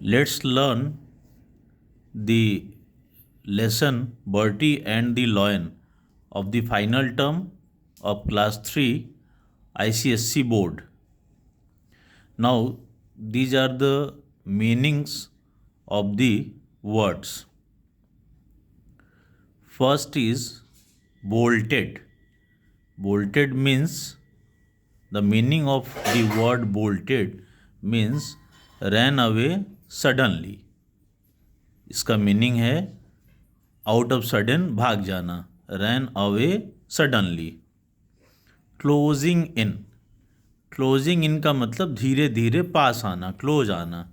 Let's learn the lesson Bertie and the Lion of the final term of class 3 ICSC board. Now, these are the meanings of the words. First is bolted. Bolted means the meaning of the word bolted means ran away suddenly. इसका meaning है out of sudden भाग जाना, ran away suddenly. Closing in. Closing in का मतलब धीरे धीरे पास आना, close आना.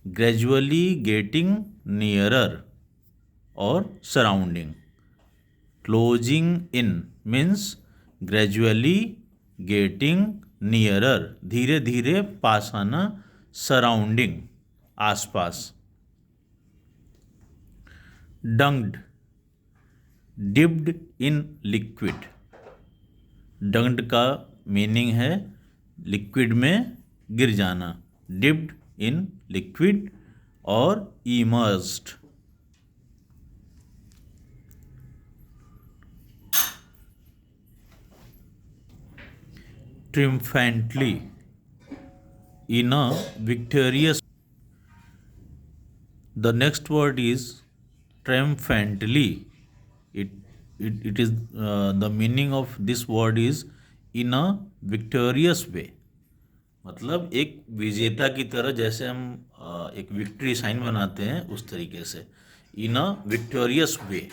ग्रेजुअली गेटिंग नियरर और surrounding. Closing in means gradually getting nearer, धीरे धीरे पास आना, सराउंडिंग आसपास. डंक्ड. Dipped in liquid. डंक्ड का मीनिंग है लिक्विड में गिर जाना. डिप्ड इन लिक्विड और immersed. Triumphantly. In a victorious. The next word is triumphantly. It is the meaning of this word is in a victorious way. मतलब एक विजेता की तरह, जैसे हम एक विक्ट्री साइन बनाते हैं उस तरीके से. In a victorious way.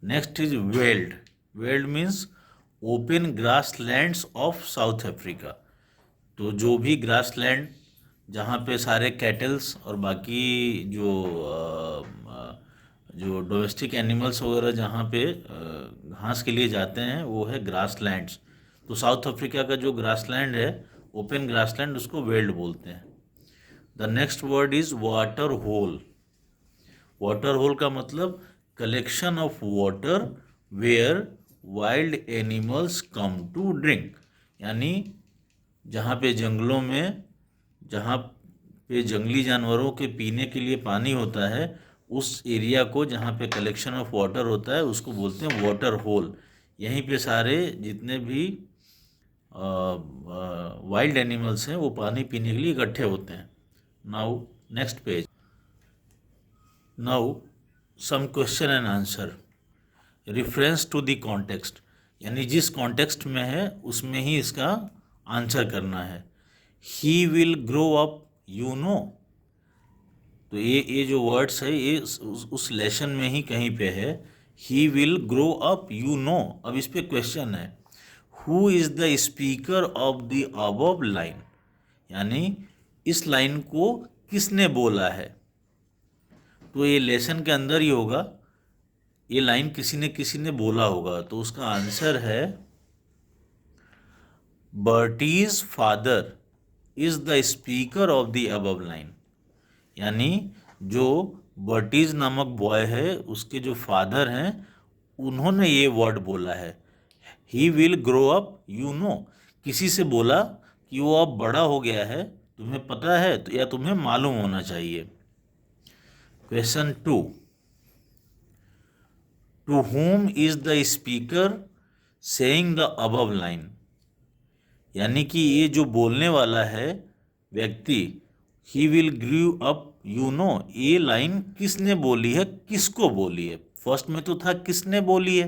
Next is veld. Veld means open grasslands of South Africa. तो जो भी ग्रास लैंड जहाँ पे सारे कैटल्स और बाकी जो डोमेस्टिक एनिमल्स वगैरह जहाँ पे घास के लिए जाते हैं वो है ग्रास लैंड्स. तो साउथ अफ्रीका का जो ग्रास लैंड है, ओपन ग्रास लैंड, उसको वेल्ड बोलते हैं. The next word is water hole. Water hole का मतलब collection of water where wild animals come to drink. यानी जहाँ पे जंगलों में, जहाँ पे जंगली जानवरों के पीने के लिए पानी होता है, उस एरिया को जहाँ पे कलेक्शन ऑफ वाटर होता है उसको बोलते हैं वाटर होल. यहीं पे सारे जितने भी वाइल्ड एनिमल्स हैं वो पानी पीने के लिए इकट्ठे होते हैं. Now next page. Now some question and answer. Reference to the context. यानी जिस कॉन्टेक्स्ट में है उसमें ही इसका आंसर करना है. He will grow up you no. तो ये जो वर्ड्स है ये उस लेसन में ही कहीं पे है. He will grow up you no. अब इस पे क्वेश्चन है, who is the speaker of the above line. यानी इस लाइन को किसने बोला है. तो ये लेसन के अंदर ही होगा, ये लाइन किसी ने बोला होगा. तो उसका आंसर है Bertie's father is the speaker of the above line. यानी जो बर्टीज नामक बॉय है उसके जो फादर हैं उन्होंने ये वर्ड बोला है. He will grow up you no. किसी से बोला कि वो अब बड़ा हो गया है, तुम्हें पता है तो या तुम्हें मालूम होना चाहिए. Question 2. To whom is the speaker saying the above line. यानी कि ये जो बोलने वाला है व्यक्ति, he will grew up you know, ये लाइन किसने बोली है, किसको बोली है. फर्स्ट में तो था किसने बोली है,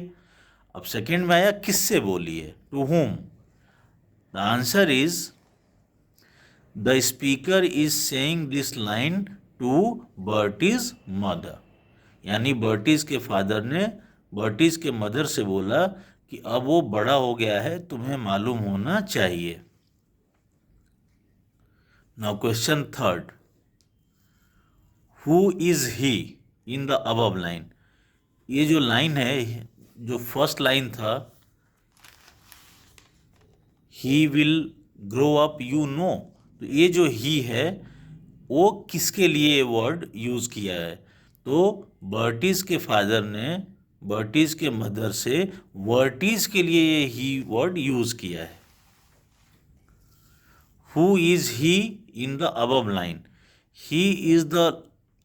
अब सेकंड में आया किससे बोली है. To whom. The answer is the speaker is saying this line to Bertie's mother. यानी बर्टीज के फादर ने बर्टीज के मदर से बोला कि अब वो बड़ा हो गया है, तुम्हें मालूम होना चाहिए. Now question 3. Who is he in the above line. ये जो लाइन है, जो फर्स्ट लाइन था he will grow up you no, तो ये जो ही है वो किसके लिए वर्ड यूज किया है. तो बर्टीज के फादर ने बर्टीज के मदर से वर्टीज के लिए ये ही वर्ड यूज किया है. Who is he in the above line. He is the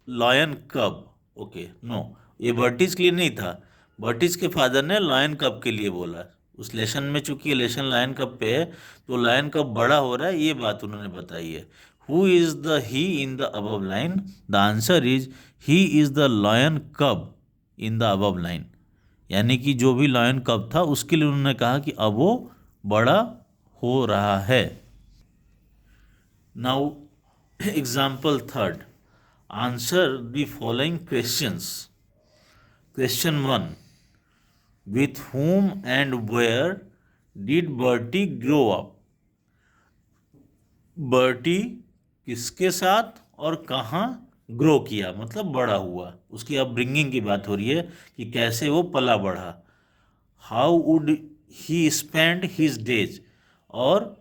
lion कब। ओके नो, ये बर्टिस के लिए नहीं था। बर्टिस के फादर ने लॉयन कब के लिए बोला। उस लेसन में चूंकि लेसन लायन कब पे है, तो लायन कब बड़ा हो रहा है ये बात उन्होंने बताई है। Who is the he in the above line? The answer is he is the lion कब इन द अबव लाइन। यानी कि जो भी लॉयन कब था उसके लिए उन्होंने कहा कि अब वो बड़ा हो रहा है। Now example third, answer the following questions. Question one, with whom and where did Bertie grow up? Bertie किसके साथ और कहाँ ग्रो किया, मतलब बड़ा हुआ। उसकी अपब्रिंगिंग की बात हो रही है कि कैसे वो पला बढ़ा। How would he spend his days, और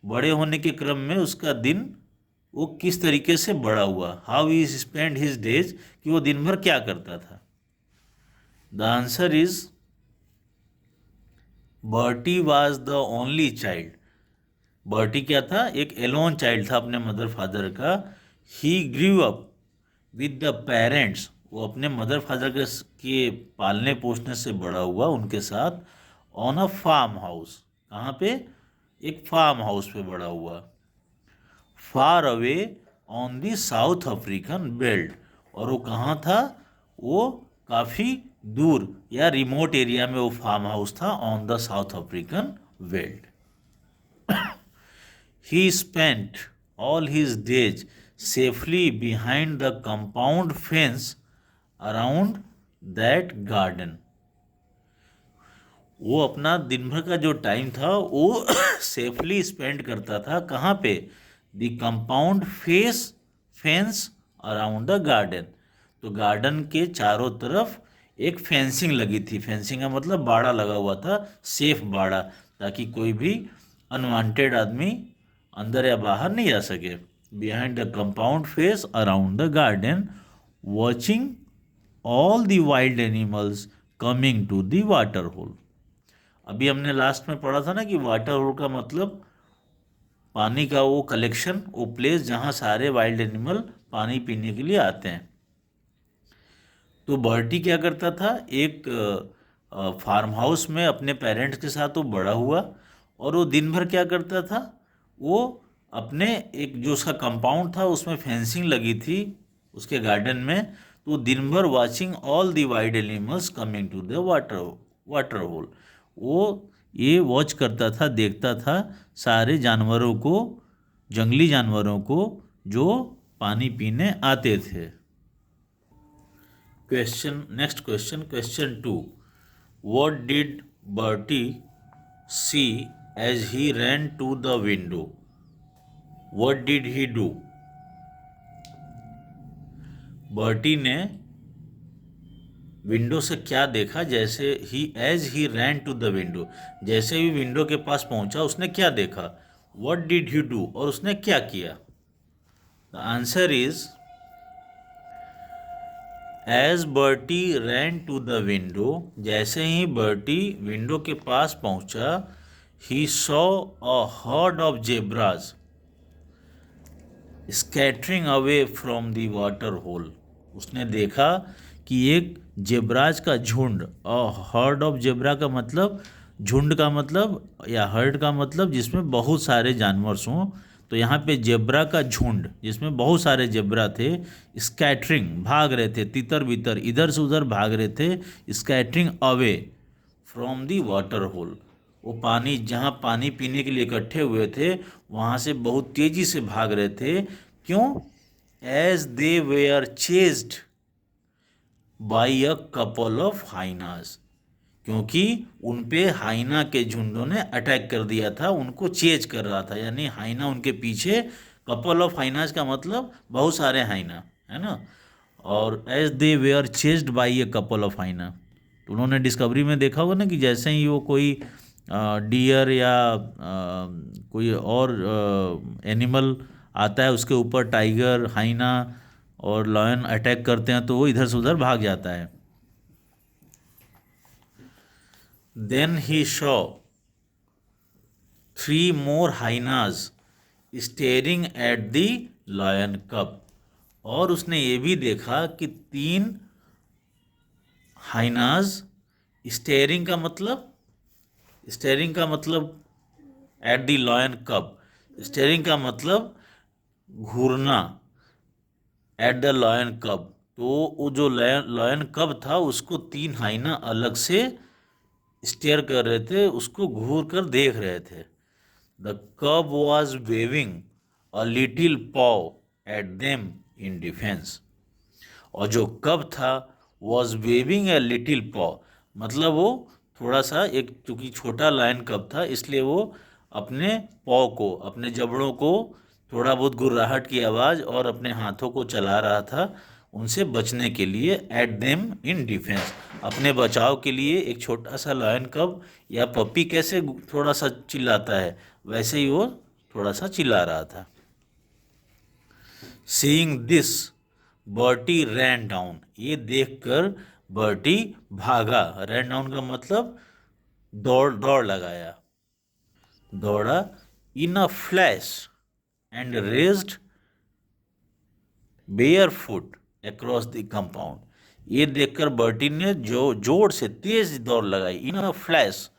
बड़े होने के क्रम में उसका दिन वो किस तरीके से बड़ा हुआ। How he spend his days, कि वो दिन भर क्या करता था। The answer is Bertie was the only child. Bertie क्या था? एक एलोन चाइल्ड था अपने मदर फादर का। He grew up with the parents, वो अपने मदर फादर के पालने पोसने से बड़ा हुआ उनके साथ। ऑन अ फार्म हाउस, कहाँ पे? एक फार्म हाउस पे बड़ा हुआ। Far away on the south African belt, और वो कहाँ था? वो काफ़ी दूर या रिमोट एरिया में वो फार्म हाउस था, on the south African belt. He spent all his days safely behind the compound fence around that garden. वो अपना दिन भर का जो टाइम था वो सेफली स्पेंड करता था कहाँ पे? The compound fence around the garden. तो गार्डन के चारों तरफ एक फेंसिंग लगी थी। फेंसिंग का मतलब बाड़ा लगा हुआ था, सेफ बाड़ा, ताकि कोई भी अनवांटेड आदमी अंदर या बाहर नहीं आ सके। Behind the compound face around the garden, watching all the wild animals coming to the water hole. अभी हमने लास्ट में पढ़ा था ना कि वाटर होल का मतलब पानी का वो कलेक्शन, वो प्लेस जहाँ सारे वाइल्ड एनिमल पानी पीने के लिए आते हैं। तो बर्टी क्या करता था? एक फार्म हाउस में अपने पेरेंट्स के साथ वो बड़ा हुआ, और वो दिन भर क्या करता था? वो अपने एक जो उसका कंपाउंड था उसमें फेंसिंग लगी थी उसके गार्डन में, तो दिन भर watching all the wild animals coming to the water hole. वो ये वॉच करता था, देखता था सारे जानवरों को, जंगली जानवरों को जो पानी पीने आते थे। Next question, question two, what did Bertie see as he ran to the window? What did he do? Bertie ने विंडो से क्या देखा? जैसे as he ran to the window, जैसे ही विंडो के पास पहुंचा उसने क्या देखा? व्हाट डिड ही डू, और उसने क्या किया? The answer is as Bertie ran to the window, जैसे ही बर्टी विंडो के पास पहुंचा, he saw a herd of zebras scattering away from the water hole. उसने देखा कि एक जेब्राज का झुंड, और हर्ड ऑफ जेब्रा का मतलब, झुंड का मतलब या हर्ड का मतलब जिसमें बहुत सारे जानवर हों, तो यहाँ पे जेब्रा का झुंड जिसमें बहुत सारे जेब्रा थे, स्कैटरिंग भाग रहे थे, तितर बितर इधर से उधर भाग रहे थे, scattering away from the water hole. वो पानी, जहाँ पानी पीने के लिए इकट्ठे हुए थे वहाँ से बहुत तेजी से भाग रहे थे। क्यों? As they were chased by a couple of hyenas, क्योंकि उन पे हाइना के झुंडों ने अटैक कर दिया था, उनको चेज कर रहा था, यानी हाइना उनके पीछे। कपल ऑफ हाइनास का मतलब बहुत सारे हाइना, है ना। और as they were chased by a couple of hyena, तो उन्होंने डिस्कवरी में देखा होगा ना कि जैसे ही वो कोई डियर या कोई और एनिमल आता है उसके ऊपर, टाइगर, हाइना और लॉयन अटैक करते हैं, तो वो इधर से उधर भाग जाता है। Then he saw 3 more hyenas staring at the lion cub। और उसने ये भी देखा कि 3 हाइनाज स्टेयरिंग का मतलब एट द लॉयन कब। स्टेयरिंग का मतलब घूरना एट द लॉयन कब। तो वो जो लॉयन कब था उसको 3 हाइना अलग से स्टेयर कर रहे थे, उसको घूर कर देख रहे थे। The cub was waving a little paw at them in defense। और जो कब था was waving a little paw, मतलब वो थोड़ा सा एक, चूंकि छोटा लायन कब था इसलिए वो अपने पॉ को, अपने जबड़ों को थोड़ा बहुत गुर्राहट की आवाज़ और अपने हाथों को चला रहा था उनसे बचने के लिए। एट देम इन डिफेंस, अपने बचाव के लिए। एक छोटा सा लायन कब या पपी कैसे थोड़ा सा चिल्लाता है, वैसे ही वो थोड़ा सा चिल्ला रहा था। Seeing this Bertie rain down, ये देखकर बर्टी भागा। रैन डाउन का मतलब दौड़ दौड़ लगाया, दौड़ा। In a flash and raced barefoot across the compound. ये देखकर बर्टी ने जो जोर से तेज दौड़ लगाई। इन अ फ्लैश,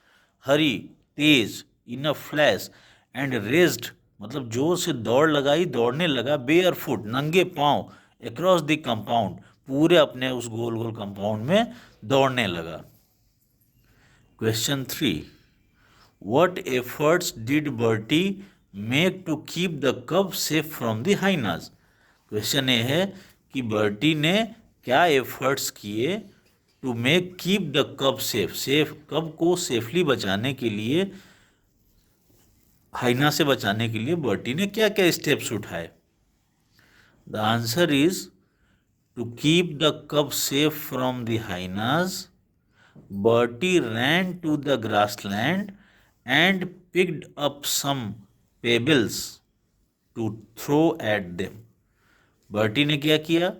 हरी, तेज, in a flash, and raced मतलब जोर से दौड़ लगाई, दौड़ने लगा। बेयर फुट, नंगे पांव, अक्रॉस द कंपाउंड, पूरे अपने उस गोल गोल कंपाउंड में दौड़ने लगा। Question 3, what efforts did Bertie make to keep the cub safe from the hyenas? Question ये है कि बर्टी ने क्या एफर्ट्स किए to make keep the cub safe कब को सेफली बचाने के लिए, हाइना से बचाने के लिए बर्टी ने क्या क्या स्टेप्स उठाए। The answer is to keep the cub safe from the hyenas Bertie ran to the grassland and picked up some pebbles to throw at them। Bertie ने क्या किया,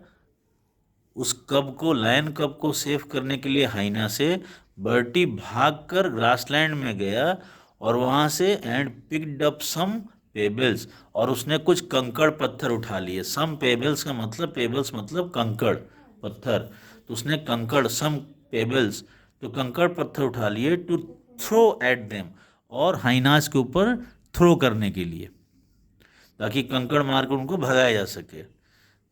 उस कब को, लायन कब को सेव करने के लिए हाइना से, बर्टी भागकर ग्रासलैंड में गया और वहाँ से and picked up some pebbles, और उसने कुछ कंकड़ पत्थर उठा लिए। सम पेबल्स का मतलब, पेबल्स मतलब कंकड़ पत्थर, तो उसने कंकड़, सम पेबल्स, तो कंकड़ पत्थर उठा लिए टू थ्रो एट देम, और हाइनास के ऊपर थ्रो करने के लिए, ताकि कंकड़ मार कर उनको भगाया जा सके।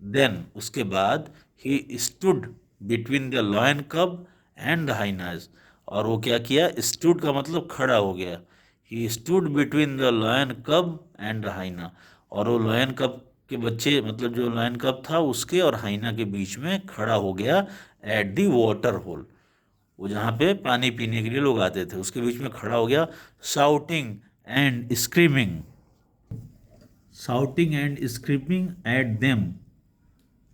देन उसके बाद he stood between the lion कब एंड द हाइनाज, और वो क्या किया, स्टूड का मतलब खड़ा हो गया। He stood between the lion कब एंड द हाइना, और वो लॉयन कब के बच्चे, मतलब जो लॉयन कब था उसके और हाइना के बीच में खड़ा हो गया। एट द वाटर होल, वो जहाँ पे पानी पीने के लिए लोग आते थे उसके बीच में खड़ा हो गया। Shouting and screaming, shouting and screaming at them,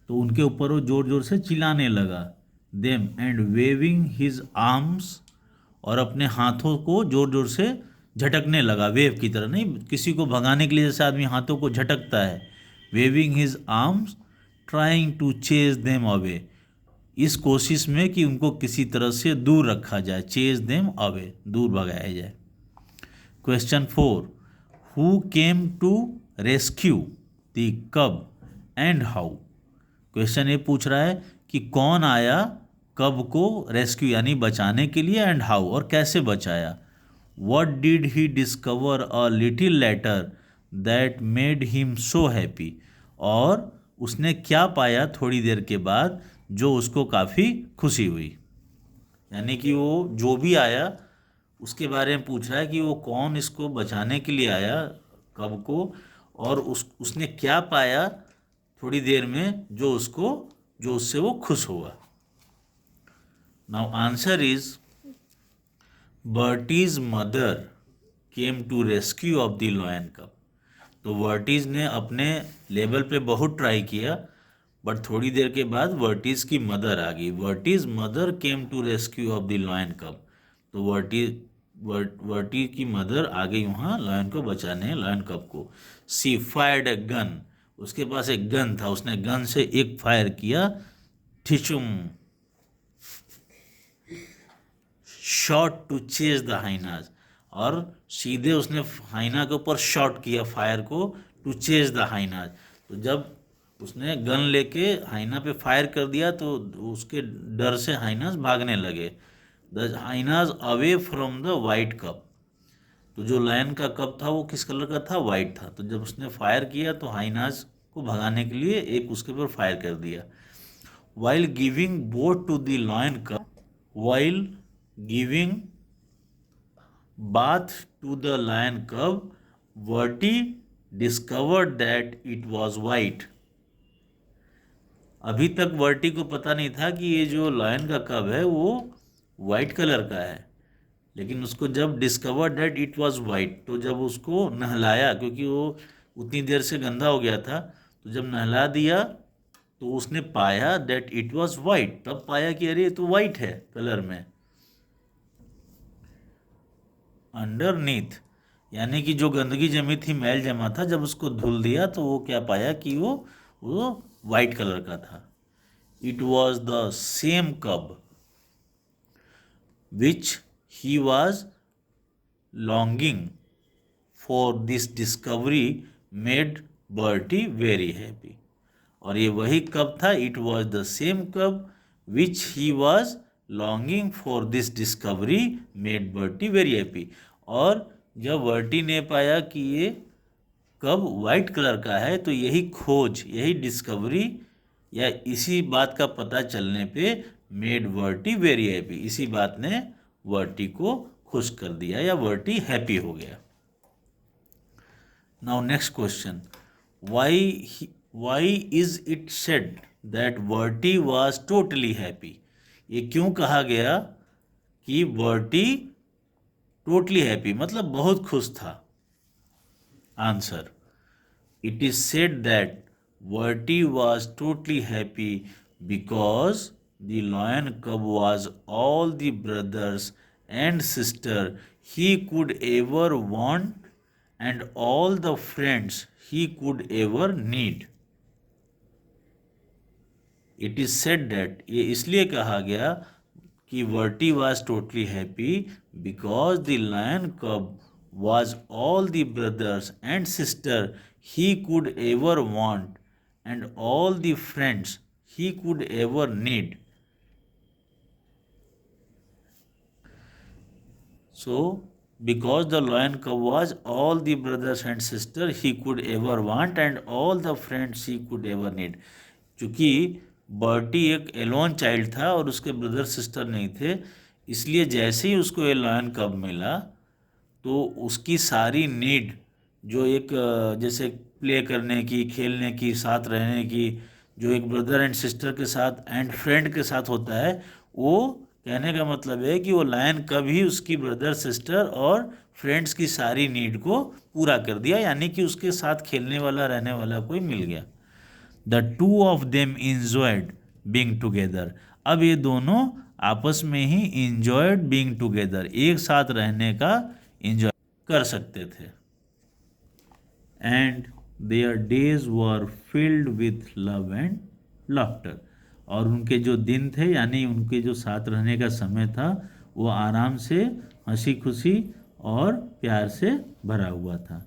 तो उनके ऊपर वो जोर जोर से चिल्लाने लगा। Them and waving his arms, और अपने हाथों को जोर जोर से झटकने लगा। वेव की तरह नहीं, किसी को भगाने के लिए जैसे आदमी हाथों को झटकता है। Waving his arms trying to chase them away, इस कोशिश में कि उनको किसी तरह से दूर रखा जाए। चेज देम अवे, दूर भगाया जाए। Question 4, who came to rescue the cub and how. Question ये पूछ रहा है कि कौन आया कब को रेस्क्यू यानी बचाने के लिए, एंड हाउ, और कैसे बचाया। What did he discover a little letter that made him so happy, और उसने क्या पाया थोड़ी देर के बाद जो उसको काफ़ी खुशी हुई। यानी कि वो जो भी आया उसके बारे में पूछ रहा है कि वो कौन इसको बचाने के लिए आया कब को, और उसने क्या पाया थोड़ी देर में जो उससे वो खुश हुआ। Now answer is Bertie's mother came to rescue of the lion cub. तो वर्टीज ने अपने लेवल पे बहुत ट्राई किया, बट थोड़ी देर के बाद वर्टीज की मदर आ गई। Bertie's mother came to rescue of the lion cub, तो वर्टी की मदर आ गई वहाँ लॉयन को बचाने, लॉयन कब को। सी फायर्ड ए गन, उसके पास एक गन था, उसने गन से एक फायर किया। ठिचुम, shot to chase the hyenas, और सीधे उसने हाइना के ऊपर शॉट किया फायर को, टू चेज द हाइनाज। तो जब उसने गन लेके हाइना पे फायर कर दिया, तो उसके डर से हाइनास भागने लगे। The hyenas away from the white cup. तो जो लायन का कप था वो किस कलर का था? वाइट था। तो जब उसने फायर किया तो हाइनास को भगाने के लिए एक उसके ऊपर फायर कर दिया। While giving boat to the lion cub, while giving bath to the lion cub, Verti discovered that it was white. अभी तक वर्टी को पता नहीं था कि ये जो लायन का कब है वो वाइट कलर का है, लेकिन उसको जब discover that it was white, तो जब उसको नहलाया, क्योंकि वो उतनी देर से गंदा हो गया था, तो जब नहला दिया तो उसने पाया दैट इट वाज वाइट, तब पाया कि अरे ये तो वाइट है कलर में। अंडरनीथ, यानी कि जो गंदगी जमी थी, मैल जमा था, जब उसको धुल दिया तो वो क्या पाया कि वो वाइट कलर का था। It was the same cub which he was longing for this discovery made Bertie very happy. और ये वही कब था, it was the same cub which he was longing for this discovery made Bertie very happy. और जब वर्टी ने पाया कि ये कब वाइट कलर का है, तो यही खोज, यही डिस्कवरी या इसी बात का पता चलने पे मेड वर्टी वेरी हैप्पी, इसी बात ने वर्टी को खुश कर दिया या वर्टी हैप्पी हो गया। Now next question, why is it said that Bertie was totally happy? ये क्यों कहा गया कि वर्टी टोटली हैप्पी, मतलब बहुत खुश था? Answer, it is said that Bertie was totally happy because the lion cub was all the brothers and sister he could ever want and all the friends he could ever need. It is said that, ये इसलिए कहा गया कि Varti was totally happy because the lion cub was all the brothers and sister he could ever want and all the friends he could ever need. So because the lion cub was all the brothers and sister he could ever want and all the friends he could ever need. चूँकि Bertie एक Elon child था और उसके brother sister नहीं थे, इसलिए जैसे ही उसको ये लायन कब मिला तो उसकी सारी नीड, जो एक जैसे प्ले करने की, खेलने की, साथ रहने की, जो एक ब्रदर एंड सिस्टर के साथ एंड फ्रेंड के साथ होता है, वो कहने का मतलब है कि वो लायन कभी उसकी ब्रदर सिस्टर और फ्रेंड्स की सारी नीड को पूरा कर दिया, यानी कि उसके साथ खेलने वाला, रहने वाला कोई मिल गया। The two of them enjoyed being together, अब ये दोनों आपस में ही इंजॉयड बीइंग टुगेदर, एक साथ रहने का इंजॉय कर सकते थे। And there days were filled with love and laughter, और उनके जो दिन थे, यानी उनके जो साथ रहने का समय था, वो आराम से, हंसी खुशी और प्यार से भरा हुआ था।